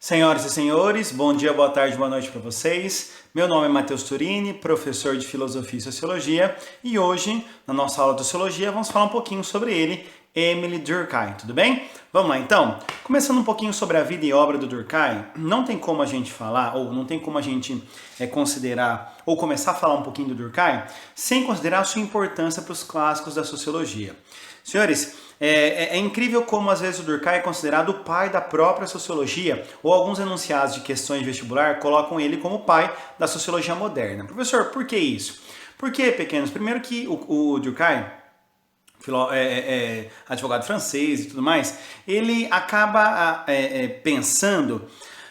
Senhoras e senhores, bom dia, boa tarde, boa noite para vocês. Meu nome é Matheus Turini, professor de Filosofia e Sociologia, e hoje, na nossa aula de Sociologia, vamos falar um pouquinho sobre ele, Émile Durkheim, tudo bem? Vamos lá então. Começando um pouquinho sobre a vida e obra do Durkheim, não tem como a gente falar, ou não tem como a gente considerar, ou começar a falar um pouquinho do Durkheim, sem considerar a sua importância para os clássicos da Sociologia. Senhores, é incrível como às vezes o Durkheim é considerado o pai da própria sociologia, ou alguns enunciados de questões de vestibular colocam ele como o pai da sociologia moderna. Professor, por que isso? Porque, pequenos, primeiro que o Durkheim, advogado francês e tudo mais, ele acaba pensando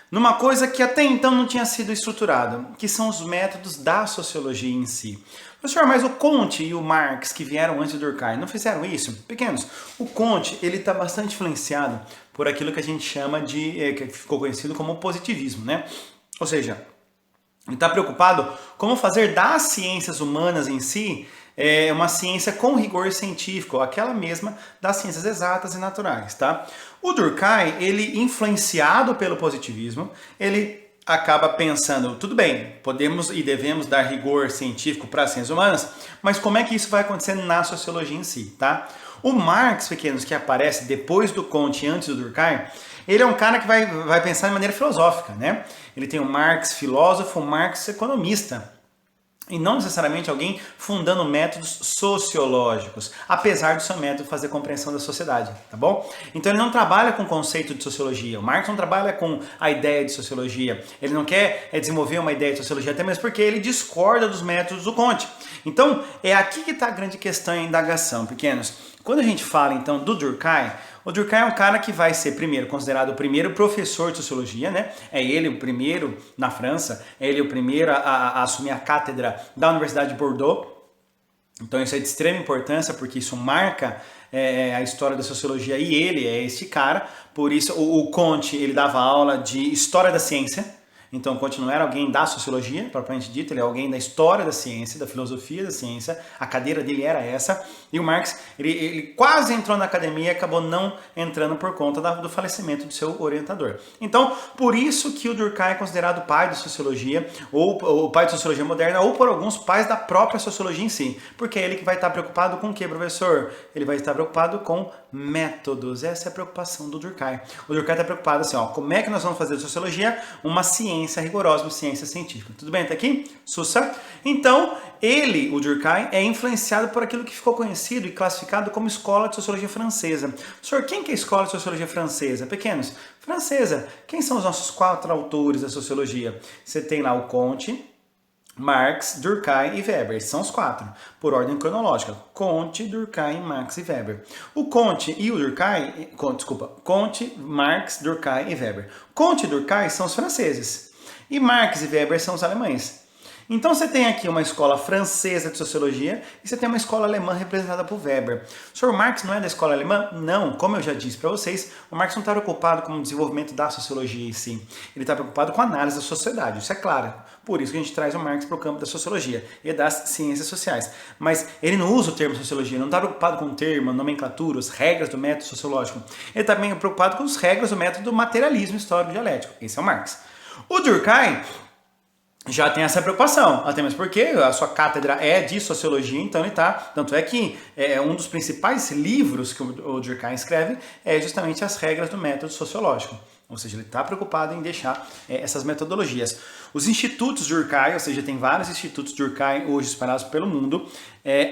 numa coisa que até então não tinha sido estruturada, que são os métodos da sociologia em si. Professor, mas o Comte e o Marx, que vieram antes do Durkheim, não fizeram isso? Pequenos, o Comte ele está bastante influenciado por aquilo que a gente chama de, que ficou conhecido como positivismo, né? Ou seja, ele está preocupado como fazer das ciências humanas em si uma ciência com rigor científico, aquela mesma das ciências exatas e naturais, tá? O Durkheim, ele influenciado pelo positivismo, ele acaba pensando, tudo bem, podemos e devemos dar rigor científico para as ciências humanas, mas como é que isso vai acontecer na sociologia em si, tá? O Marx, pequenos, que aparece depois do Comte e antes do Durkheim, ele é um cara que vai pensar de maneira filosófica, né? Ele tem o Marx filósofo, o Marx economista, e não necessariamente alguém fundando métodos sociológicos, apesar do seu método fazer compreensão da sociedade, tá bom? Então ele não trabalha com o conceito de sociologia, o Marx não trabalha com a ideia de sociologia, ele não quer desenvolver uma ideia de sociologia, até mesmo porque ele discorda dos métodos do Comte. Então é aqui que está a grande questão e a indagação, pequenos. Quando a gente fala então do Durkheim, o Durkheim é um cara que vai ser primeiro considerado o primeiro professor de sociologia, né? É ele o primeiro na França, é ele o primeiro a assumir a cátedra da Universidade de Bordeaux. Então isso é de extrema importância porque isso marca a história da sociologia e ele é esse cara. Por isso o Comte ele dava aula de história da ciência. Então, Comte não era alguém da sociologia, propriamente dito, ele é alguém da história da ciência, da filosofia da ciência, a cadeira dele era essa, e o Marx, ele quase entrou na academia e acabou não entrando por conta do falecimento do seu orientador. Então, por isso que o Durkheim é considerado o pai da sociologia, ou o pai da sociologia moderna, ou por alguns pais da própria sociologia em si, porque é ele que vai estar preocupado com o que, professor? Ele vai estar preocupado com métodos, essa é a preocupação do Durkheim. O Durkheim está preocupado assim, ó, como é que nós vamos fazer da sociologia uma ciência rigorosa, uma ciência científica. Tudo bem até aqui? Sussa? Então, ele, o Durkheim, é influenciado por aquilo que ficou conhecido e classificado como escola de sociologia francesa. Senhor, quem que é a escola de sociologia francesa? Pequenos, francesa. Quem são os nossos 4 autores da sociologia? Você tem lá o Comte, Marx, Durkheim e Weber. Esses são os 4, por ordem cronológica. Comte, Durkheim, Marx e Weber. O Comte e o Durkheim, Comte, Marx, Durkheim e Weber. Comte e Durkheim são os franceses. E Marx e Weber são os alemães. Então você tem aqui uma escola francesa de sociologia e você tem uma escola alemã representada por Weber. O senhor Marx não é da escola alemã? Não, como eu já disse para vocês, o Marx não está preocupado com o desenvolvimento da sociologia em si. Ele está preocupado com a análise da sociedade, isso é claro. Por isso que a gente traz o Marx para o campo da sociologia e das ciências sociais. Mas ele não usa o termo sociologia, não está preocupado com o termo, a nomenclatura, as regras do método sociológico. Ele está também preocupado com as regras do método do materialismo histórico dialético. Esse é o Marx. O Durkheim já tem essa preocupação, até mesmo porque a sua cátedra é de sociologia, então ele tá, tanto é que um dos principais livros que o Durkheim escreve é justamente as regras do método sociológico. Ou seja, ele está preocupado em deixar essas metodologias. Os institutos Durkheim, ou seja, tem vários institutos Durkheim hoje espalhados pelo mundo,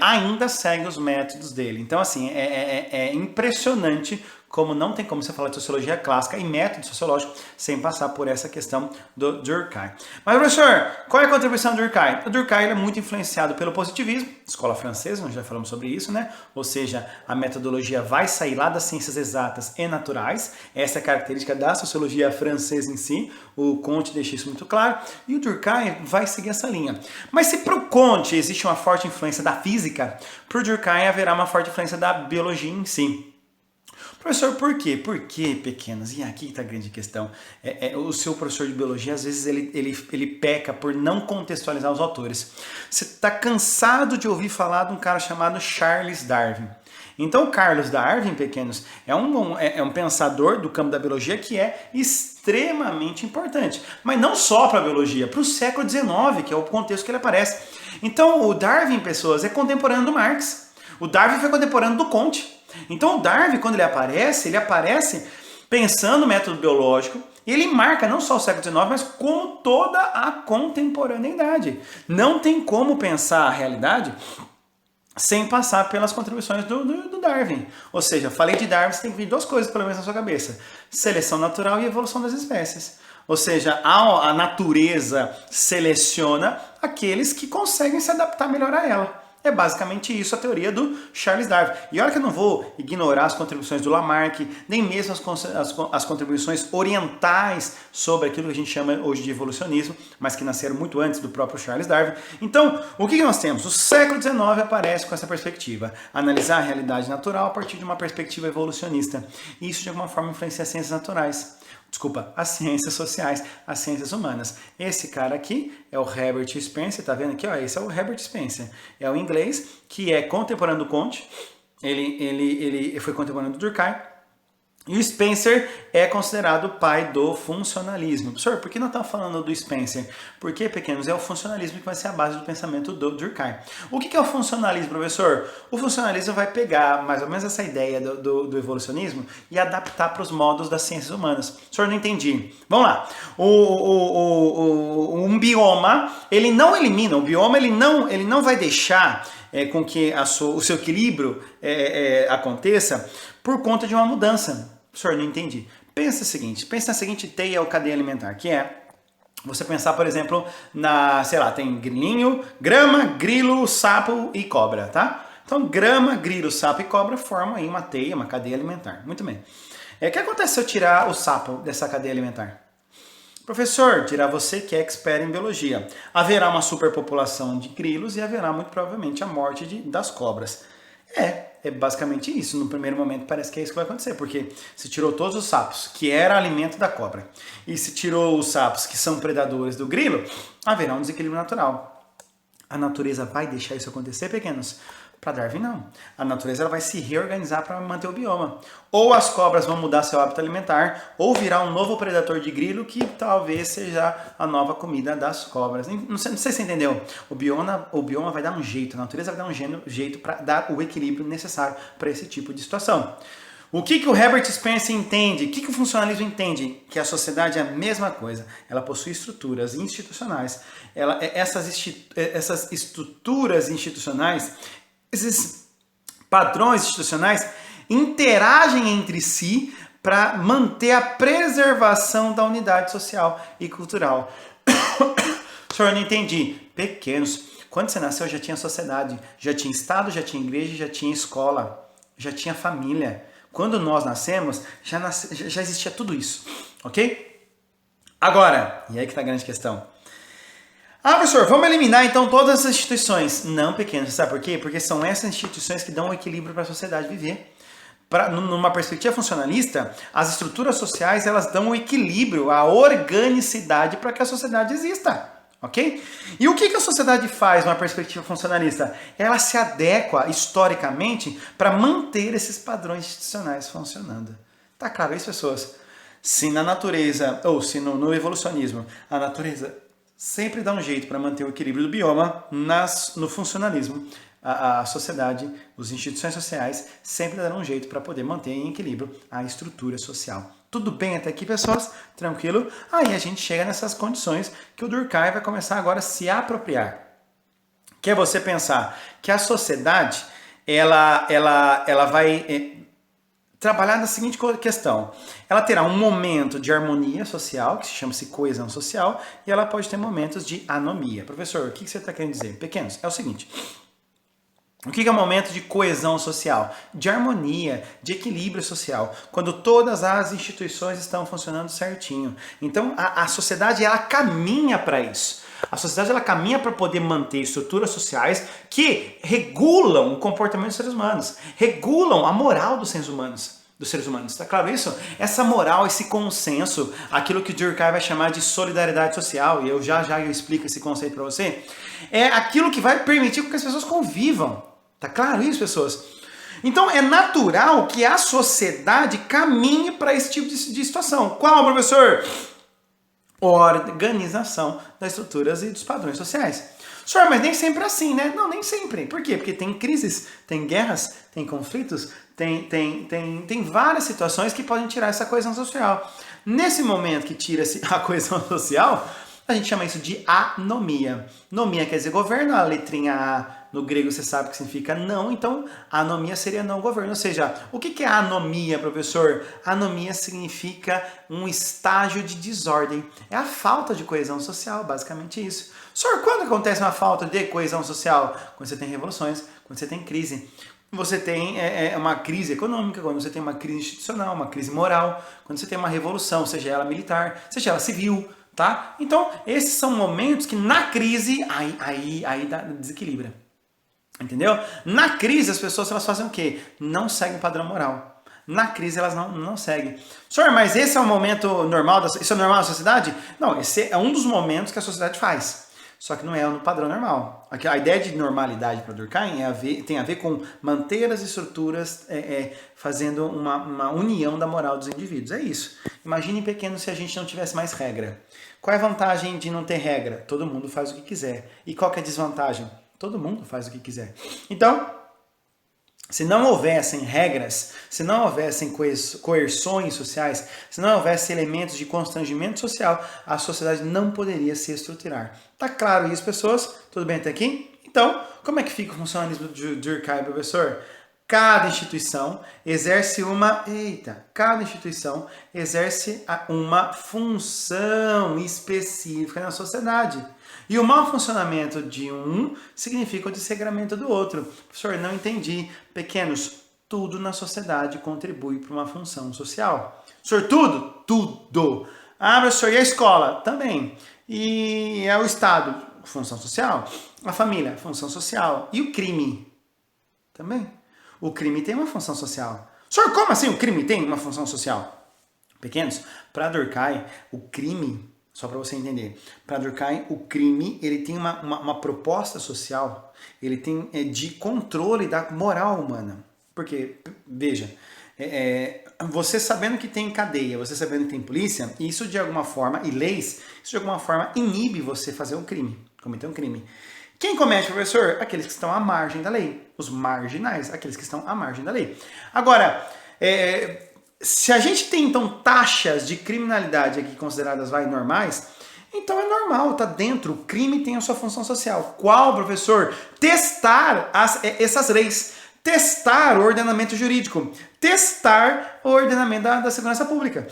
ainda seguem os métodos dele. Então, assim, é impressionante como não tem como você falar de sociologia clássica e método sociológico sem passar por essa questão do Durkheim. Mas, professor, qual é a contribuição do Durkheim? O Durkheim é muito influenciado pelo positivismo, escola francesa, nós já falamos sobre isso, né? Ou seja, a metodologia vai sair lá das ciências exatas e naturais, essa é a característica da sociologia francesa em si, o Comte deixa isso muito claro, e o Durkheim vai seguir essa linha. Mas se para o Comte existe uma forte influência da física, para o Durkheim haverá uma forte influência da biologia em si. Professor, por quê? Por quê, pequenos? E aqui está a grande questão. O seu professor de biologia, às vezes, ele peca por não contextualizar os autores. Você está cansado de ouvir falar de um cara chamado Charles Darwin. Então, o Carlos Darwin, pequenos, é um pensador do campo da biologia que é extremamente importante. Mas não só para a biologia, para o século XIX, que é o contexto que ele aparece. Então, o Darwin, pessoas, é contemporâneo do Marx. O Darwin foi contemporâneo do Comte. Então, o Darwin, quando ele aparece pensando no método biológico, e ele marca não só o século XIX, mas como toda a contemporaneidade. Não tem como pensar a realidade sem passar pelas contribuições do Darwin. Ou seja, falei de Darwin, você tem que vir duas coisas pelo menos na sua cabeça. Seleção natural e evolução das espécies. Ou seja, a natureza seleciona aqueles que conseguem se adaptar melhor a ela. É basicamente isso a teoria do Charles Darwin. E olha que eu não vou ignorar as contribuições do Lamarck, nem mesmo as contribuições orientais sobre aquilo que a gente chama hoje de evolucionismo, mas que nasceram muito antes do próprio Charles Darwin. Então, o que nós temos? O século XIX aparece com essa perspectiva. Analisar a realidade natural a partir de uma perspectiva evolucionista. E isso, de alguma forma, influencia as ciências naturais. Desculpa, as ciências sociais, as ciências humanas. Esse cara aqui é o Herbert Spencer, tá vendo aqui? Ó, esse é o Herbert Spencer. É o inglês que é contemporâneo do Comte. Ele foi contemporâneo do Durkheim. E o Spencer é considerado o pai do funcionalismo. Professor, por que não estamos falando do Spencer? Porque, pequenos, é o funcionalismo que vai ser a base do pensamento do Durkheim. O que é o funcionalismo, professor? O funcionalismo vai pegar mais ou menos essa ideia do evolucionismo e adaptar para os modos das ciências humanas. Professor, não entendi. Vamos lá. Um bioma, ele não elimina, o bioma ele não vai deixar com que o seu equilíbrio aconteça por conta de uma mudança. Professor, não entendi. Pensa na seguinte teia ou cadeia alimentar, que é você pensar, por exemplo, tem grilinho, grama, grilo, sapo e cobra, tá? Então, grama, grilo, sapo e cobra formam aí uma teia, uma cadeia alimentar. Muito bem. O que acontece se eu tirar o sapo dessa cadeia alimentar? Professor, dirá você que é expert em biologia. Haverá uma superpopulação de grilos e haverá muito provavelmente a morte das cobras. É basicamente isso. No primeiro momento parece que é isso que vai acontecer, porque se tirou todos os sapos, que era alimento da cobra, e se tirou os sapos, que são predadores do grilo, haverá um desequilíbrio natural. A natureza vai deixar isso acontecer, pequenos? Para Darwin, não. A natureza ela vai se reorganizar para manter o bioma. Ou as cobras vão mudar seu hábito alimentar, ou virá um novo predador de grilo que talvez seja a nova comida das cobras. Não sei se você entendeu. O bioma vai dar um jeito, a natureza vai dar um jeito para dar o equilíbrio necessário para esse tipo de situação. O que o Herbert Spencer entende? O que o funcionalismo entende? Que a sociedade é a mesma coisa. Ela possui estruturas institucionais. Essas estruturas institucionais, esses padrões institucionais interagem entre si para manter a preservação da unidade social e cultural. Senhor, não entendi. Pequenos. Quando você nasceu já tinha sociedade, já tinha Estado, já tinha igreja, já tinha escola, já tinha família. Quando nós nascemos, já existia tudo isso, ok? Agora, e aí que está a grande questão. Professor, vamos eliminar então todas as instituições. Não, pequeno, sabe por quê? Porque são essas instituições que dão o equilíbrio para a sociedade viver. Numa perspectiva funcionalista, as estruturas sociais elas dão o equilíbrio, a organicidade para que a sociedade exista. Ok? E o que a sociedade faz numa perspectiva funcionalista? Ela se adequa historicamente para manter esses padrões institucionais funcionando. Tá claro isso, pessoas? Se na natureza, ou se no evolucionismo, a natureza sempre dá um jeito para manter o equilíbrio do bioma, no funcionalismo, a sociedade, as instituições sociais sempre darão um jeito para poder manter em equilíbrio a estrutura social. Tudo bem até aqui, pessoas? Tranquilo? Aí a gente chega nessas condições que o Durkheim vai começar agora a se apropriar. Que é você pensar que a sociedade ela vai trabalhar na seguinte questão. Ela terá um momento de harmonia social, que se chama-se coesão social, e ela pode ter momentos de anomia. Professor, o que você está querendo dizer? Pequenos, é o seguinte. O que é um momento de coesão social? De harmonia, de equilíbrio social, quando todas as instituições estão funcionando certinho. Então, a sociedade ela caminha para isso. A sociedade ela caminha para poder manter estruturas sociais que regulam o comportamento dos seres humanos, regulam a moral dos seres humanos. Está claro isso? Essa moral, esse consenso, aquilo que Durkheim vai chamar de solidariedade social, e eu explico esse conceito para você, é aquilo que vai permitir que as pessoas convivam. Tá claro isso, pessoas? Então é natural que a sociedade caminhe para esse tipo de situação. Qual, professor? Organização das estruturas e dos padrões sociais. Senhor, mas nem sempre é assim, né? Não, nem sempre. Por quê? Porque tem crises, tem guerras, tem conflitos, tem várias situações que podem tirar essa coesão social. Nesse momento que tira-se a coesão social, a gente chama isso de anomia. Nomia quer dizer governo, a letrinha A no grego você sabe que significa não, então anomia seria não governo. Ou seja, o que é anomia, professor? Anomia significa um estágio de desordem. É a falta de coesão social, basicamente isso. Senhor, quando acontece uma falta de coesão social? Quando você tem revoluções, quando você tem crise. Você tem uma crise econômica, quando você tem uma crise institucional, uma crise moral, quando você tem uma revolução, seja ela militar, seja ela civil, tá? Então, esses são momentos que na crise, aí desequilibra. Entendeu? Na crise, as pessoas elas fazem o quê? Não seguem o padrão moral. Na crise, elas não seguem. Senhor, mas esse é um momento normal? Isso é normal na sociedade? Não, esse é um dos momentos que a sociedade faz. Só que não é no padrão normal. A ideia de normalidade para Durkheim tem a ver com manter as estruturas fazendo uma união da moral dos indivíduos. É isso. Imagine pequeno se a gente não tivesse mais regra. Qual é a vantagem de não ter regra? Todo mundo faz o que quiser. E qual que é a desvantagem? Todo mundo faz o que quiser. Então, se não houvessem regras, se não houvessem coerções sociais, se não houvesse elementos de constrangimento social, a sociedade não poderia se estruturar. Tá claro isso, pessoas? Tudo bem até aqui? Então, como é que fica o funcionalismo de Durkheim, professor? Cada instituição exerce uma função específica na sociedade. E o mau funcionamento de um significa o desregramento do outro. Professor, não entendi. Pequenos, tudo na sociedade contribui para uma função social. Professor, tudo? Tudo. Ah, professor, e a escola? Também. E é o Estado? Função social. A família? Função social. E o crime? Também. O crime tem uma função social. Senhor, como assim o crime tem uma função social? Pequenos, para Durkheim, o crime, só para você entender, para Durkheim, o crime ele tem uma proposta social, ele tem de controle da moral humana. Porque, veja, você sabendo que tem cadeia, você sabendo que tem polícia, isso de alguma forma, e leis, isso de alguma forma inibe você fazer um crime, cometer um crime. Quem comete, professor? Aqueles que estão à margem da lei. Os marginais, aqueles que estão à margem da lei. Agora, se a gente tem, então, taxas de criminalidade aqui consideradas normais, então é normal, tá dentro. O crime tem a sua função social. Qual, professor? Testar essas leis. Testar o ordenamento jurídico. Testar o ordenamento da segurança pública.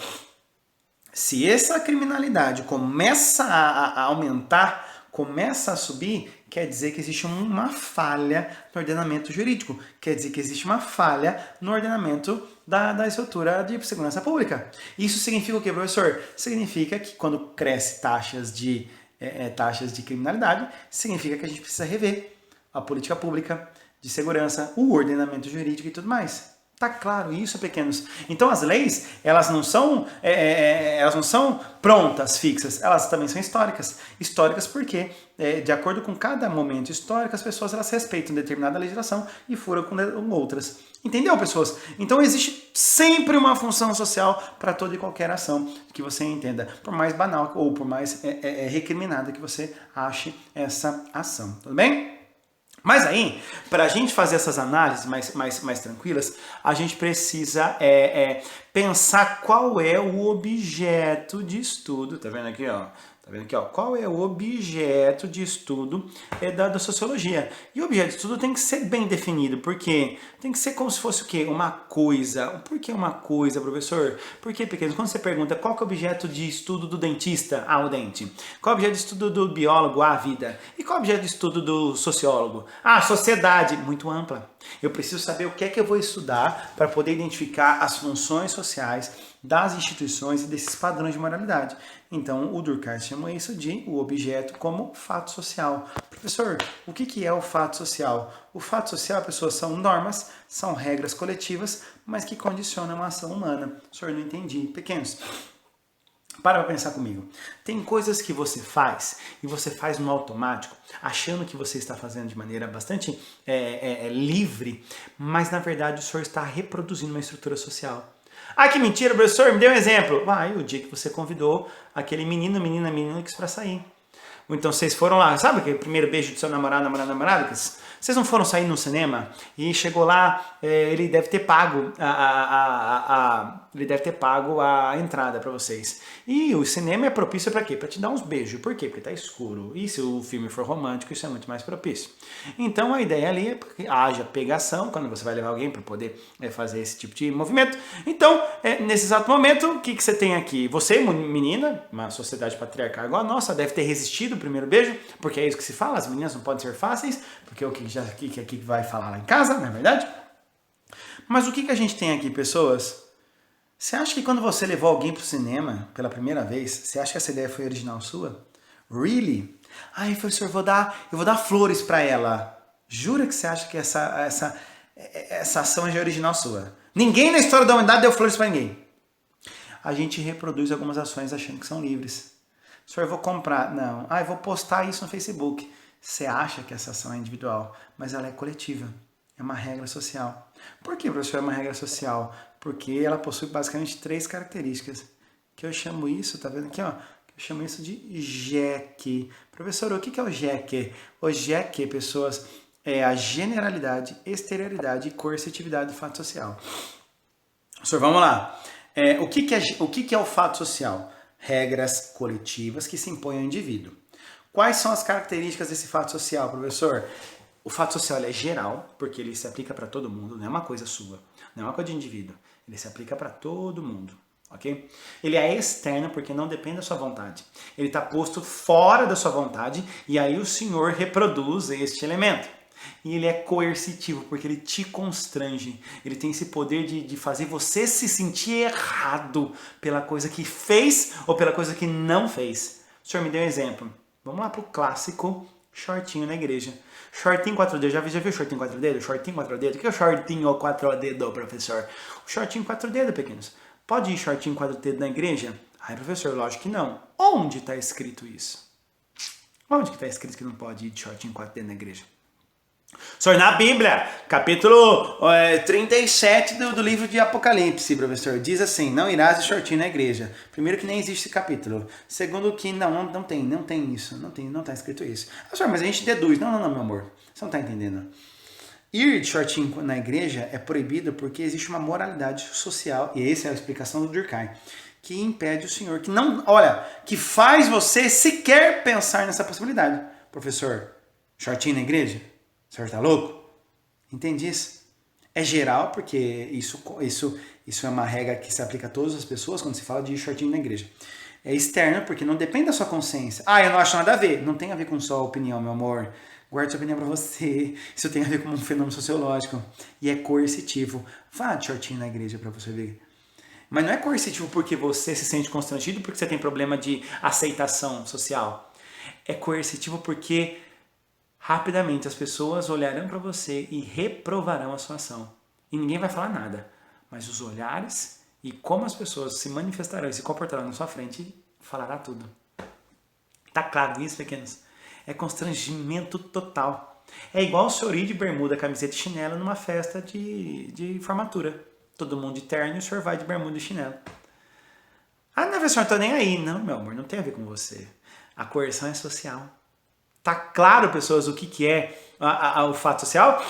Se essa criminalidade começa a aumentar, começa a subir, quer dizer que existe uma falha no ordenamento jurídico, quer dizer que existe uma falha no ordenamento da estrutura de segurança pública. Isso significa o quê, professor? Significa que quando cresce taxas de criminalidade, significa que a gente precisa rever a política pública de segurança, o ordenamento jurídico e tudo mais. Tá claro isso, pequenos? Então as leis, elas não são prontas, fixas, elas também são históricas. Históricas porque, de acordo com cada momento histórico, as pessoas elas respeitam determinada legislação e furam com outras. Entendeu, pessoas? Então existe sempre uma função social para toda e qualquer ação que você entenda, por mais banal ou por mais recriminada que você ache essa ação. Tudo bem? Mas aí, para a gente fazer essas análises mais tranquilas, a gente precisa pensar qual é o objeto de estudo. Tá vendo aqui, ó? Tá vendo aqui, ó? Qual é o objeto de estudo da sociologia? E o objeto de estudo tem que ser bem definido, porque tem que ser como se fosse o quê? Uma coisa. Por que uma coisa, professor? Porque, pequenos, quando você pergunta qual que é o objeto de estudo do dentista? Ah, o dente. Qual é o objeto de estudo do biólogo? Ah, a vida. E qual é o objeto de estudo do sociólogo? Ah, a sociedade. Muito ampla. Eu preciso saber o que é que eu vou estudar para poder identificar as funções sociais das instituições e desses padrões de moralidade. Então, o Durkheim chama isso de o objeto como fato social. Professor, o que é o fato social? O fato social, pessoas, são normas, são regras coletivas, mas que condicionam a ação humana. Professor, não entendi. Pequenos, Para pensar comigo. Tem coisas que você faz e você faz no automático, achando que você está fazendo de maneira bastante livre, mas na verdade o senhor está reproduzindo uma estrutura social. Ah, que mentira, professor, me dê um exemplo. O dia que você convidou aquele menino, menina que para sair. Ou então vocês foram lá, sabe aquele primeiro beijo do seu namorado? Vocês não foram sair no cinema e chegou lá, ele deve ter pago a entrada para vocês. E o cinema é propício para quê? Para te dar uns beijos. Por quê? Porque tá escuro. E se o filme for romântico, isso é muito mais propício. Então a ideia ali é que haja pegação quando você vai levar alguém para poder fazer esse tipo de movimento. Então, nesse exato momento, o que você tem aqui? Você, menina, uma sociedade patriarcal igual a nossa, deve ter resistido o primeiro beijo, porque é isso que se fala, as meninas não podem ser fáceis, porque é o que aqui vai falar lá em casa, não é verdade? Mas o que a gente tem aqui, pessoas? Você acha que quando você levou alguém para o cinema pela primeira vez, você acha que essa ideia foi original sua? Really? Ai, professor, eu vou dar flores para ela. Jura que você acha que essa ação é original sua? Ninguém na história da humanidade deu flores para ninguém. A gente reproduz algumas ações achando que são livres. Senhor, eu vou comprar. Não. Eu vou postar isso no Facebook. Você acha que essa ação é individual, mas ela é coletiva. É uma regra social. Por que, professor, é uma regra social? Porque ela possui basicamente 3 características. Que eu chamo isso, tá vendo aqui, ó? Eu chamo isso de JEC. Professor, o que é o JEC? O JEC, pessoas, é a generalidade, exterioridade e coercitividade do fato social. Professor, vamos lá. O que é o fato social? Regras coletivas que se impõem ao indivíduo. Quais são as características desse fato social, professor? O fato social é geral, porque ele se aplica para todo mundo, não é uma coisa sua, não é uma coisa de indivíduo. Ele se aplica para todo mundo, ok? Ele é externo, porque não depende da sua vontade. Ele está posto fora da sua vontade, e aí o senhor reproduz este elemento. E ele é coercitivo, porque ele te constrange. Ele tem esse poder de fazer você se sentir errado pela coisa que fez ou pela coisa que não fez. O senhor me deu um exemplo. Vamos lá para o clássico shortinho na igreja. Shortinho 4 dedos. Já viu shortinho 4 dedos? Shortinho 4 dedos? O que é o shortinho 4 dedos, professor? O shortinho 4 dedos, pequenos. Pode ir shortinho 4 dedos na igreja? Ai, professor, lógico que não. Onde está escrito isso? Onde que está escrito que não pode ir de shortinho 4 dedos na igreja? Senhor, na Bíblia, capítulo 37 do livro de Apocalipse, professor, diz assim: não irás de shortinho na igreja. Primeiro que nem existe esse capítulo. Segundo que não tem isso, não está escrito isso. Senhor, mas a gente deduz. Não, meu amor, você não está entendendo. Ir de shortinho na igreja é proibido porque existe uma moralidade social, e essa é a explicação do Durkheim, que impede o senhor, que faz você sequer pensar nessa possibilidade. Professor, shortinho na igreja? O senhor tá louco? Entende isso? É geral, porque isso é uma regra que se aplica a todas as pessoas quando se fala de shortinho na igreja. É externo, porque não depende da sua consciência. Eu não acho nada a ver. Não tem a ver com sua opinião, meu amor. Guarde sua opinião pra você. Isso tem a ver com um fenômeno sociológico. E é coercitivo. Vá de shortinho na igreja pra você ver. Mas não é coercitivo porque você se sente constrangido, porque você tem problema de aceitação social. É coercitivo porque rapidamente as pessoas olharão para você e reprovarão a sua ação. E ninguém vai falar nada. Mas os olhares e como as pessoas se manifestarão e se comportarão na sua frente falará tudo. Tá claro isso, pequenos? É constrangimento total. É igual o senhor ir de bermuda, camiseta e chinelo numa festa de formatura. Todo mundo de terno e o senhor vai de bermuda e chinelo. Não, professor, não tô nem aí. Não, meu amor, não tem a ver com você. A coerção é social. Tá claro, pessoas, o que é o fato social?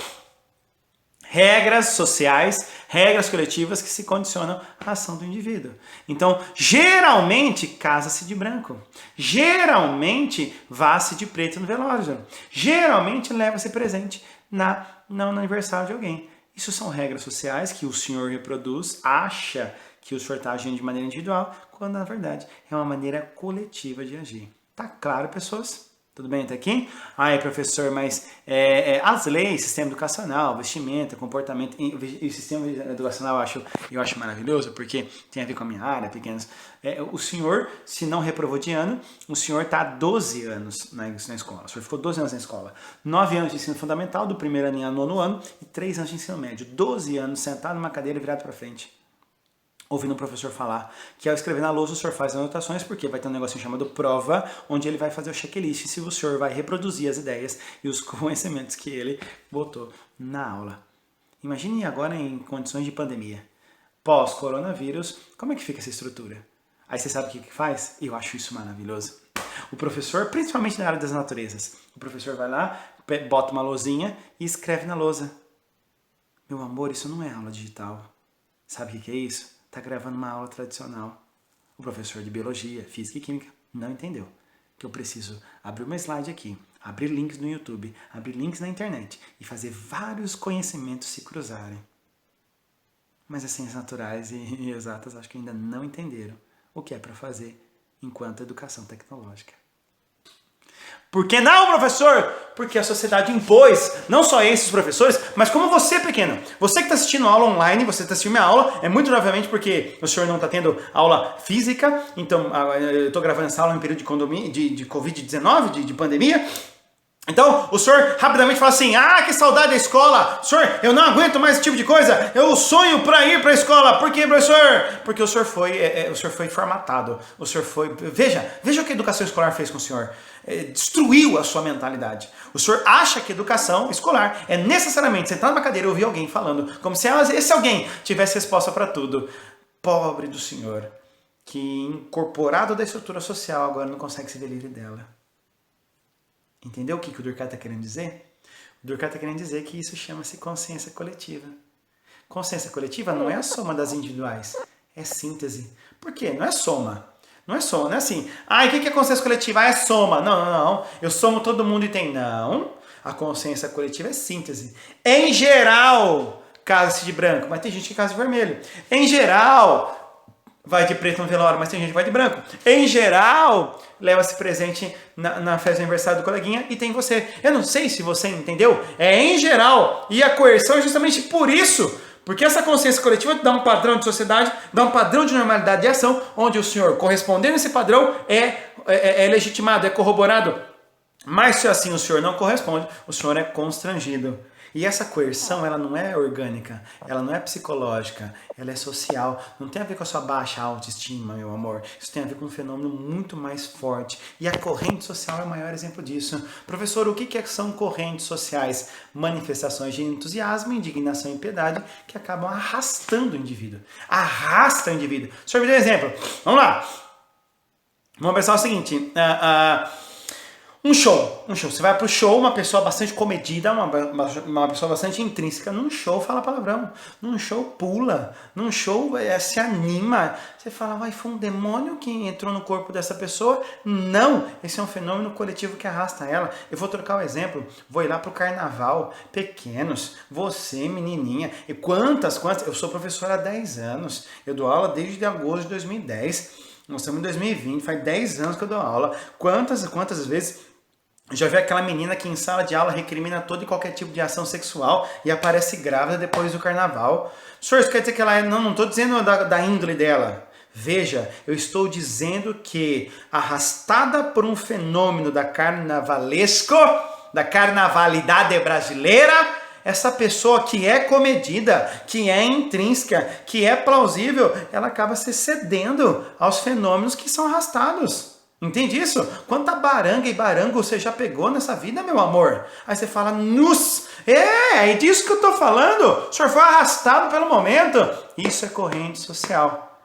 Regras sociais, regras coletivas que se condicionam à ação do indivíduo. Então, geralmente, casa-se de branco. Geralmente, vá-se de preto no velório. Geralmente, leva-se presente no aniversário de alguém. Isso são regras sociais que o senhor reproduz, acha que o senhor está agindo de maneira individual, quando, na verdade, é uma maneira coletiva de agir. Tá claro, pessoas? Tudo bem até aqui? Professor, mas as leis, sistema educacional, vestimenta, comportamento e sistema educacional eu acho maravilhoso, porque tem a ver com a minha área, pequenos. O senhor, se não reprovou de ano, o senhor está há 12 anos na escola. O senhor ficou 12 anos na escola. 9 anos de ensino fundamental, do primeiro ano ao 9º ano, e 3 anos de ensino médio. 12 anos sentado numa cadeira virado para frente. ouvindo o professor falar que ao escrever na lousa o senhor faz anotações, porque vai ter um negocinho chamado prova, onde ele vai fazer o checklist se o senhor vai reproduzir as ideias e os conhecimentos que ele botou na aula. Imagine agora em condições de pandemia. Pós-coronavírus, como é que fica essa estrutura? Aí você sabe o que faz? Eu acho isso maravilhoso. O professor, principalmente na área das naturezas, o professor vai lá, bota uma lousinha e escreve na lousa. Meu amor, isso não é aula digital. Sabe o que é isso? Está gravando uma aula tradicional. O professor de biologia, física e química não entendeu que eu preciso abrir uma slide aqui, abrir links no YouTube, abrir links na internet e fazer vários conhecimentos se cruzarem. Mas as ciências naturais e exatas acho que ainda não entenderam o que é para fazer enquanto educação tecnológica. Por que não, professor? Porque a sociedade impôs, não só esses professores, mas como você, pequeno. Você que está assistindo aula online, você está assistindo minha aula, é muito provavelmente porque o senhor não está tendo aula física, então eu estou gravando essa aula em período de Covid-19, de pandemia. Então, o senhor rapidamente fala assim, que saudade da escola, senhor, eu não aguento mais esse tipo de coisa, eu sonho para ir para a escola. Por quê, professor? Porque o senhor foi formatado, o senhor foi... Veja o que a educação escolar fez com o senhor. Destruiu a sua mentalidade. O senhor acha que educação escolar é necessariamente sentar numa cadeira e ouvir alguém falando, como se esse alguém tivesse resposta para tudo. Pobre do senhor, que incorporado da estrutura social agora não consegue se ver livre dela. Entendeu o que o Durkheim está querendo dizer? O Durkheim está querendo dizer que isso chama-se consciência coletiva. Consciência coletiva não é a soma das individuais, é síntese. Por quê? Não é soma. Não é soma, não é assim. O que é consciência coletiva? É soma. Não. Eu somo todo mundo e tem. Não. A consciência coletiva é síntese. Em geral, casa-se de branco, mas tem gente que casa de vermelho. Em geral... vai de preto no velório, mas tem gente que vai de branco. Em geral, leva-se presente na festa de aniversário do coleguinha e tem você. Eu não sei se você entendeu. É em geral. E a coerção é justamente por isso. Porque essa consciência coletiva dá um padrão de sociedade, dá um padrão de normalidade de ação, onde o senhor, correspondendo a esse padrão, é legitimado, é corroborado. Mas se assim o senhor não corresponde, o senhor é constrangido. E essa coerção, ela não é orgânica, ela não é psicológica, ela é social. Não tem a ver com a sua baixa autoestima, meu amor. Isso tem a ver com um fenômeno muito mais forte. E a corrente social é o maior exemplo disso. Professor, o que são correntes sociais? Manifestações de entusiasmo, indignação e piedade que acabam arrastando o indivíduo. Arrasta o indivíduo. O senhor me deu um exemplo. Vamos lá. Vamos pensar o seguinte... Um show. Você vai pro show, uma pessoa bastante comedida, uma pessoa bastante intrínseca. Num show fala palavrão. Num show pula. Num show se anima. Você fala, foi um demônio que entrou no corpo dessa pessoa? Não. Esse é um fenômeno coletivo que arrasta ela. Eu vou trocar o exemplo. Vou ir lá pro carnaval. Pequenos. Você, menininha. E quantas? Eu sou professor há 10 anos. Eu dou aula desde agosto de 2010. Nós estamos em 2020. Faz 10 anos que eu dou aula. Quantas vezes... já vi aquela menina que em sala de aula recrimina todo e qualquer tipo de ação sexual e aparece grávida depois do carnaval. Senhor, isso quer dizer que ela... Não estou dizendo da índole dela. Veja, eu estou dizendo que, arrastada por um fenômeno da carnavalidade brasileira, essa pessoa que é comedida, que é intrínseca, que é plausível, ela acaba se cedendo aos fenômenos que são arrastados. Entende isso? Quanta baranga e barango você já pegou nessa vida, meu amor? Aí você fala, é disso que eu estou falando. O senhor foi arrastado pelo momento. Isso é corrente social.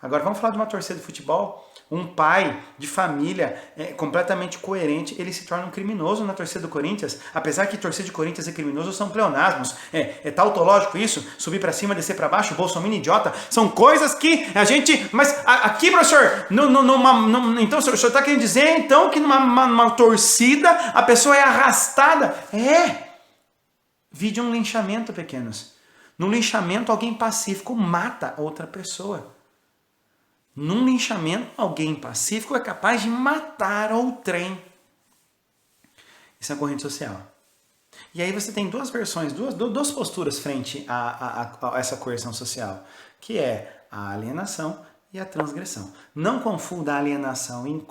Agora vamos falar de uma torcida de futebol. Um pai de família completamente coerente, ele se torna um criminoso na torcida do Corinthians. Apesar que torcida de Corinthians e criminoso são pleonasmos. É tautológico isso? Subir para cima, descer para baixo, bolsominion idiota. São coisas que a gente... Mas aqui, professor, então o senhor está querendo dizer então que numa torcida a pessoa é arrastada? Vide um linchamento, pequenos. No linchamento, alguém pacífico mata outra pessoa. Num linchamento, alguém pacífico é capaz de matar outrem. Isso é a corrente social. E aí você tem duas versões, duas posturas frente a essa coerção social, que é a alienação e a transgressão. Não confunda a alienação em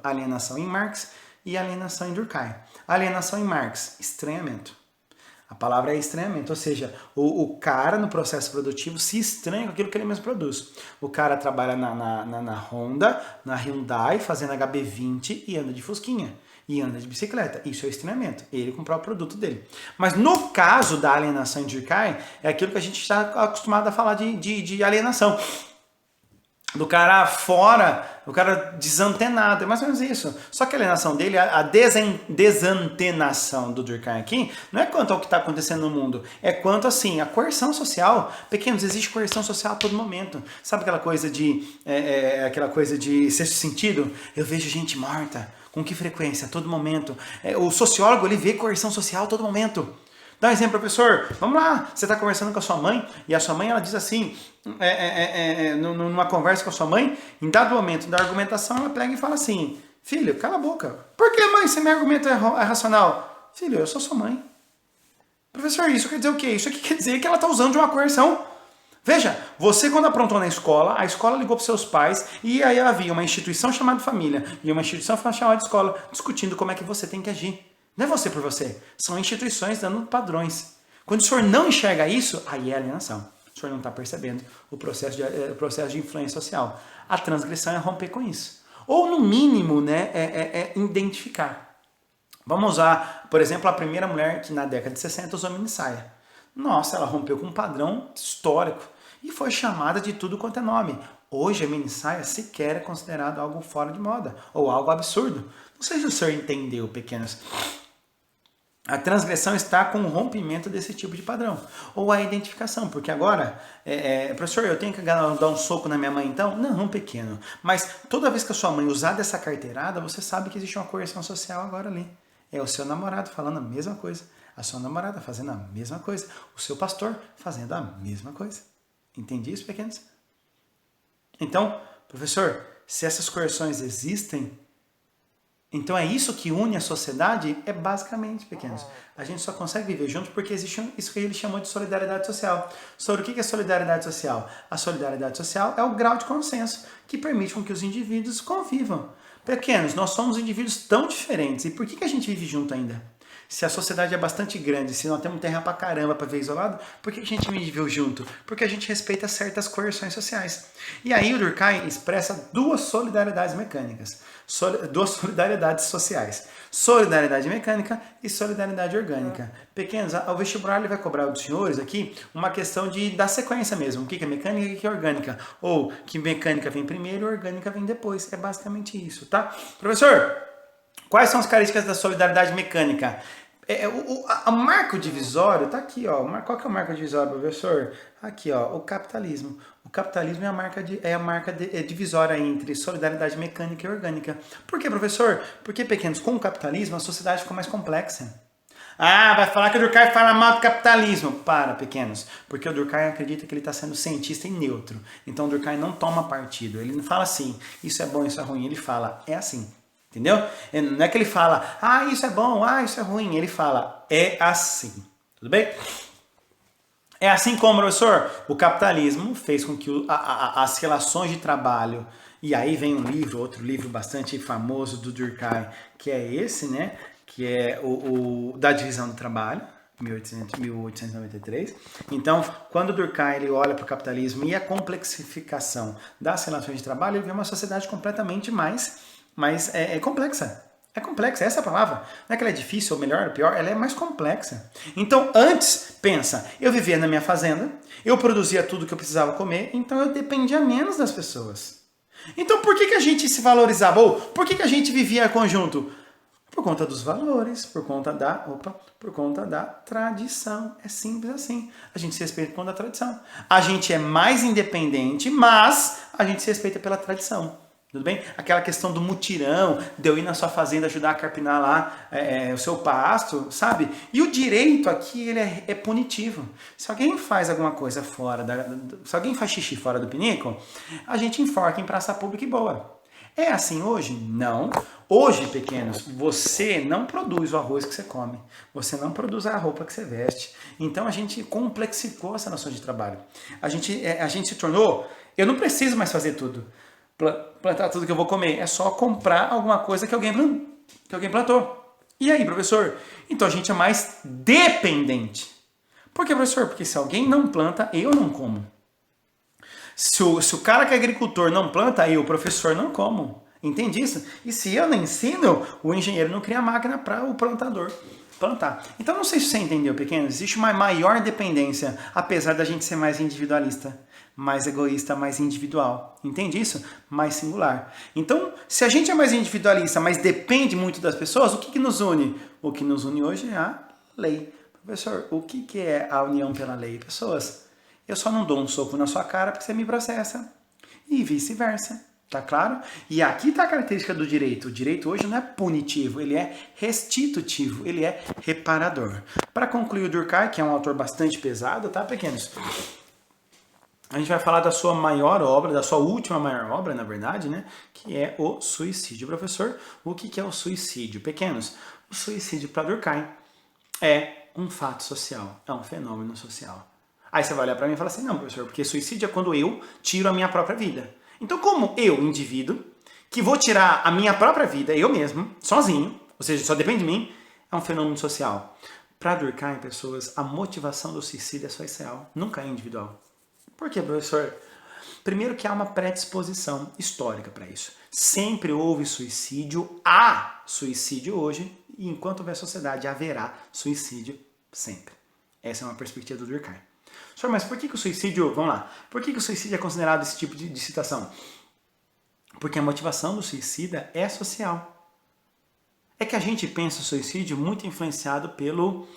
alienação em Marx e alienação em Durkheim. A alienação em Marx, estranhamento. A palavra é estranhamento, ou seja, o cara no processo produtivo se estranha com aquilo que ele mesmo produz. O cara trabalha na Honda, na Hyundai, fazendo HB20 e anda de fusquinha. E anda de bicicleta. Isso é estranhamento. Ele com o próprio produto dele. Mas no caso da alienação de Durkheim, é aquilo que a gente está acostumado a falar de alienação. Do cara fora, o cara desantenado, é mais ou menos isso. Só que a alienação dele, a desantenação do Durkheim aqui, não é quanto ao que está acontecendo no mundo, é quanto assim, a coerção social. Pequenos, existe coerção social a todo momento. Sabe aquela coisa de sexto sentido? Eu vejo gente morta. Com que frequência? A todo momento. O sociólogo, ele vê coerção social a todo momento. Dá um exemplo, professor. Vamos lá. Você está conversando com a sua mãe e a sua mãe, ela diz assim, numa conversa com a sua mãe, em dado momento da argumentação, ela pega e fala assim, filho, cala a boca. Por que, mãe, se meu argumento é racional? Filho, eu sou sua mãe. Professor, isso quer dizer o quê? Isso aqui quer dizer que ela está usando de uma coerção. Veja, você quando aprontou na escola, a escola ligou para seus pais e aí havia uma instituição chamada família e uma instituição chamada escola discutindo como é que você tem que agir. Não é você por você, são instituições dando padrões. Quando o senhor não enxerga isso, aí é alienação. O senhor não está percebendo o processo de influência social. A transgressão é romper com isso. Ou no mínimo, né, identificar. Vamos usar, por exemplo, a primeira mulher que na década de 60 usou minissaia. Nossa, ela rompeu com um padrão histórico e foi chamada de tudo quanto é nome. Hoje a minissaia sequer é considerado algo fora de moda ou algo absurdo. Não sei se o senhor entendeu, pequenos. A transgressão está com o rompimento desse tipo de padrão. Ou a identificação, porque agora, professor, eu tenho que dar um soco na minha mãe então? Não, pequeno. Mas toda vez que a sua mãe usar dessa carteirada, você sabe que existe uma coerção social agora ali. É o seu namorado falando a mesma coisa. A sua namorada fazendo a mesma coisa. O seu pastor fazendo a mesma coisa. Entendi isso, pequenos? Então, professor, se essas coerções existem, então é isso que une a sociedade? É basicamente, pequenos. A gente só consegue viver junto porque existe isso que ele chamou de solidariedade social. Sobre o que é solidariedade social? A solidariedade social é o grau de consenso que permite com que os indivíduos convivam. Pequenos, nós somos indivíduos tão diferentes. E por que a gente vive junto ainda? Se a sociedade é bastante grande, se nós temos terra pra caramba pra ver isolado, por que a gente vive junto? Porque a gente respeita certas coerções sociais. E aí o Durkheim expressa duas solidariedades mecânicas, duas solidariedades sociais. Solidariedade mecânica e solidariedade orgânica. Pequenos, o vestibular ele vai cobrar dos senhores aqui uma questão da sequência mesmo. O que é mecânica e o que é orgânica. Ou que mecânica vem primeiro e orgânica vem depois. É basicamente isso, tá? Professor, quais são as características da solidariedade mecânica? O marco divisório está aqui, ó. Qual que é o marco divisório, professor? Aqui, ó, o capitalismo. O capitalismo é a marca divisória entre solidariedade mecânica e orgânica. Por quê, professor? Porque, pequenos, com o capitalismo a sociedade ficou mais complexa. Ah, vai falar que o Durkheim fala mal do capitalismo. Para, pequenos. Porque o Durkheim acredita que ele está sendo cientista e neutro. Então o Durkheim não toma partido. Ele não fala assim, isso é bom, isso é ruim. Ele fala, é assim. Entendeu? Não é que ele fala, isso é bom, isso é ruim. Ele fala, é assim. Tudo bem? É assim como, professor, o capitalismo fez com que as relações de trabalho, e aí vem outro livro bastante famoso do Durkheim, que é esse, né? Que é o da divisão do trabalho, 1893. Então, quando o Durkheim ele olha para o capitalismo e a complexificação das relações de trabalho, ele vê uma sociedade completamente mais complexa. É complexa, essa é a palavra. Não é que ela é difícil, ou melhor, ou pior, ela é mais complexa. Então, antes, pensa, eu vivia na minha fazenda, eu produzia tudo que eu precisava comer, então eu dependia menos das pessoas. Então, por que a gente se valorizava? Ou por que a gente vivia em conjunto? Por conta dos valores, por conta da tradição. É simples assim. A gente se respeita por conta da tradição. A gente é mais independente, mas a gente se respeita pela tradição. Tudo bem? Aquela questão do mutirão, de eu ir na sua fazenda ajudar a carpinar lá o seu pasto, sabe? E o direito aqui, ele é punitivo. Se alguém faz alguma coisa se alguém faz xixi fora do pinico, a gente enforca em praça pública e boa. É assim hoje? Não. Hoje, pequenos, você não produz o arroz que você come. Você não produz a roupa que você veste. Então a gente complexificou essa noção de trabalho. A gente se tornou, eu não preciso mais fazer tudo. Plantar tudo que eu vou comer. É só comprar alguma coisa que alguém plantou. E aí, professor? Então a gente é mais dependente. Por que, professor? Porque se alguém não planta, eu não como. Se o cara que é agricultor não planta, eu, professor, não como. Entende isso? E se eu não ensino, o engenheiro não cria máquina para o plantador plantar. Então não sei se você entendeu, pequeno. Existe uma maior dependência, apesar da gente ser mais individualista, mais egoísta, mais individual. Entende isso? Mais singular. Então, se a gente é mais individualista, mas depende muito das pessoas, o que nos une? O que nos une hoje é a lei. Professor, o que é a união pela lei? Pessoas, eu só não dou um soco na sua cara porque você me processa. E vice-versa. Tá claro? E aqui está a característica do direito. O direito hoje não é punitivo, ele é restitutivo, ele é reparador. Para concluir, o Durkheim, que é um autor bastante pesado, tá, pequenos? A gente vai falar da sua maior obra, da sua última maior obra, na verdade, né? Que é o suicídio. Professor, o que é o suicídio? Pequenos, o suicídio para Durkheim é um fato social, é um fenômeno social. Aí você vai olhar para mim e falar assim, não, professor, porque suicídio é quando eu tiro a minha própria vida. Então, como eu, indivíduo, que vou tirar a minha própria vida, eu mesmo, sozinho, ou seja, só depende de mim, é um fenômeno social. Para Durkheim, pessoas, a motivação do suicídio é social, nunca é individual. Por quê, professor? Primeiro que há uma predisposição histórica para isso. Sempre houve suicídio, há suicídio hoje, e enquanto houver sociedade, haverá suicídio sempre. Essa é uma perspectiva do Durkheim. Senhor, mas por que o suicídio, vamos lá, por que o suicídio é considerado esse tipo de situação? Porque a motivação do suicida é social. É que a gente pensa o suicídio muito influenciado pelo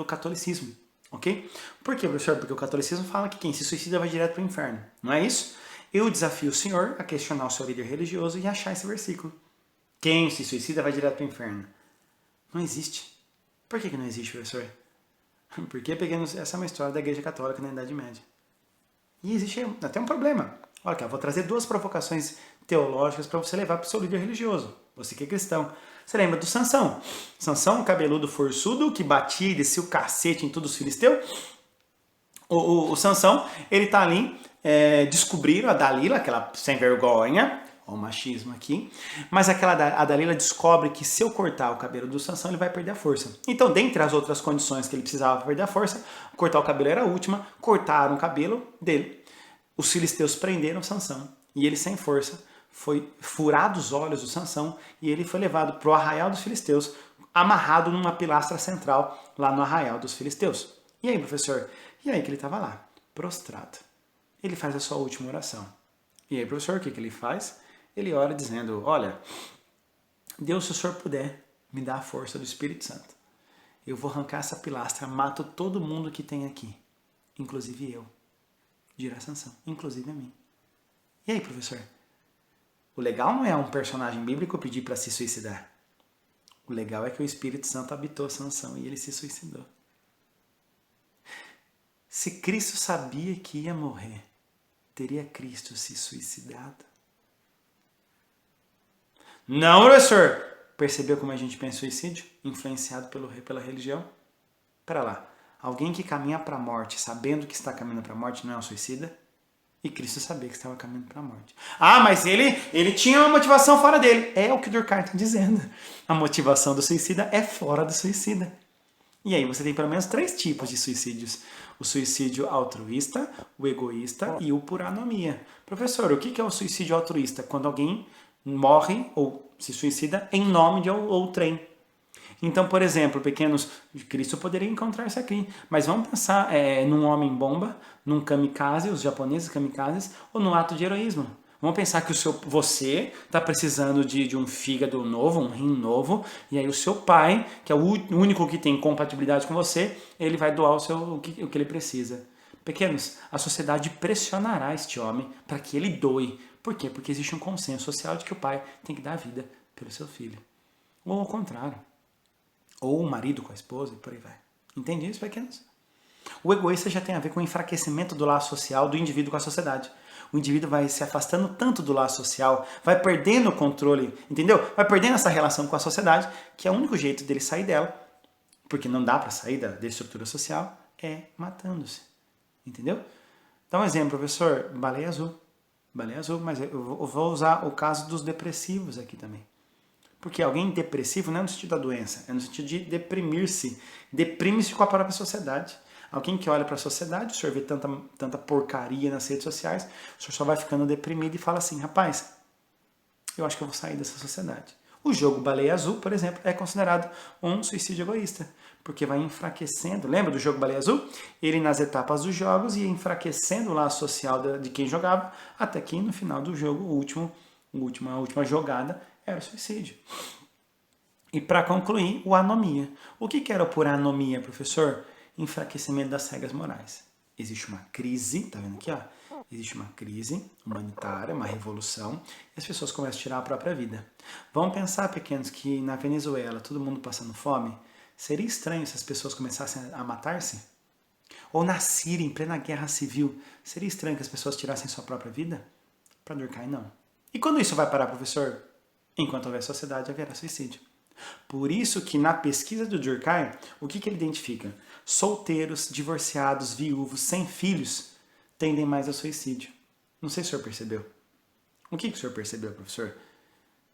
catolicismo, ok? Por quê, professor? Porque o catolicismo fala que quem se suicida vai direto para o inferno, não é isso? Eu desafio o senhor a questionar o seu líder religioso e achar esse versículo. Quem se suicida vai direto para o inferno. Não existe. Por que não existe, professor? Porque essa é uma história da Igreja Católica na Idade Média. E existe até um problema. Olha aqui, eu vou trazer 2 provocações teológicas para você levar para o seu líder religioso. Você que é cristão. Você lembra do Sansão? Sansão, um cabeludo forçudo, que batia e descia o cacete em todos os filisteus. O Sansão, ele tá ali, descobriram a Dalila, aquela sem vergonha, o machismo aqui, mas a Dalila descobre que se eu cortar o cabelo do Sansão, ele vai perder a força. Então, dentre as outras condições que ele precisava para perder a força, cortar o cabelo era a última, cortaram o cabelo dele. Os filisteus prenderam Sansão, e ele sem força foi furado os olhos do Sansão, e ele foi levado para o arraial dos filisteus, amarrado numa pilastra central, lá no arraial dos filisteus. E aí, professor? E aí que ele estava lá, prostrado. Ele faz a sua última oração. E aí, professor, o que ele faz? Ele ora dizendo, olha, Deus, se o Senhor puder, me dá a força do Espírito Santo. Eu vou arrancar essa pilastra, mato todo mundo que tem aqui, inclusive eu. Dirá Sansão, inclusive a mim. E aí, professor? O legal não é um personagem bíblico pedir para se suicidar. O legal é que o Espírito Santo habitou Sansão e ele se suicidou. Se Cristo sabia que ia morrer, teria Cristo se suicidado? Não, professor! Percebeu como a gente pensa em suicídio? Influenciado pela religião? Pera lá, alguém que caminha para a morte, sabendo que está caminhando para a morte, não é um suicida? E Cristo sabia que estava caminhando para a morte. Ah, mas ele tinha uma motivação fora dele. É o que o Durkheim está dizendo. A motivação do suicida é fora do suicida. E aí você tem pelo menos 3 tipos de suicídios. O suicídio altruísta, o egoísta e o por anomia. Professor, o que é o suicídio altruísta? Quando alguém morre ou se suicida em nome de outrem. Então, por exemplo, pequenos, Cristo poderia encontrar-se aqui, mas vamos pensar num homem-bomba, num kamikaze, os japoneses kamikazes, ou num ato de heroísmo. Vamos pensar que você está precisando de um fígado novo, um rim novo, e aí o seu pai, que é o único que tem compatibilidade com você, ele vai doar o que ele precisa. Pequenos, a sociedade pressionará este homem para que ele doe. Por quê? Porque existe um consenso social de que o pai tem que dar a vida pelo seu filho. Ou ao contrário. Ou o marido com a esposa e por aí vai. Entende isso, pequenos? O egoísta já tem a ver com o enfraquecimento do laço social do indivíduo com a sociedade. O indivíduo vai se afastando tanto do laço social, vai perdendo o controle, entendeu? Vai perdendo essa relação com a sociedade, que é o único jeito dele sair dela, porque não dá para sair da estrutura social, é matando-se. Entendeu? Dá um exemplo, professor, baleia azul. Baleia azul, mas eu vou usar o caso dos depressivos aqui também. Porque alguém depressivo não é no sentido da doença, é no sentido de deprimir-se. Deprime-se com a própria sociedade. Alguém que olha para a sociedade, o senhor vê tanta porcaria nas redes sociais, o senhor só vai ficando deprimido e fala assim, rapaz, eu acho que eu vou sair dessa sociedade. O jogo Baleia Azul, por exemplo, é considerado um suicídio egoísta, porque vai enfraquecendo, lembra do jogo Baleia Azul? Ele nas etapas dos jogos ia enfraquecendo o laço social de quem jogava, até que no final do jogo, a última jogada era o suicídio. E para concluir, o anomia. O que era por anomia, professor? Enfraquecimento das regras morais. Existe uma crise, tá vendo aqui, ó? Existe uma crise humanitária, uma revolução, e as pessoas começam a tirar a própria vida. Vamos pensar, pequenos, que na Venezuela, todo mundo passando fome, seria estranho se as pessoas começassem a matar-se? Ou na Síria, em plena guerra civil, seria estranho que as pessoas tirassem sua própria vida? Para Durkheim, não. E quando isso vai parar, professor? Enquanto houver sociedade, haverá suicídio. Por isso que na pesquisa do Durkheim, o que ele identifica? Solteiros, divorciados, viúvos, sem filhos, tendem mais ao suicídio. Não sei se o senhor percebeu. O que o senhor percebeu, professor?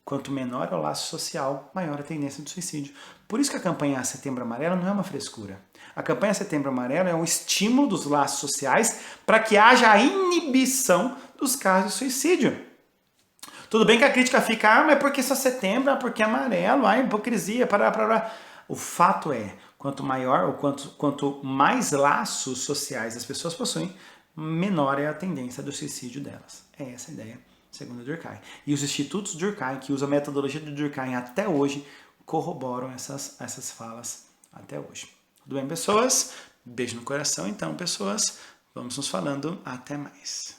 Quanto menor é o laço social, maior a tendência do suicídio. Por isso que a campanha Setembro Amarelo não é uma frescura. A campanha Setembro Amarelo é um estímulo dos laços sociais para que haja a inibição dos casos de suicídio. Tudo bem que a crítica fica, mas é porque só setembro, porque é amarelo, hipocrisia, pará. O fato é, quanto maior ou quanto mais laços sociais as pessoas possuem, menor é a tendência do suicídio delas. É essa a ideia, segundo Durkheim. E os institutos Durkheim, que usam a metodologia de Durkheim até hoje, corroboram essas falas até hoje. Tudo bem, pessoas? Beijo no coração, então, pessoas. Vamos nos falando. Até mais.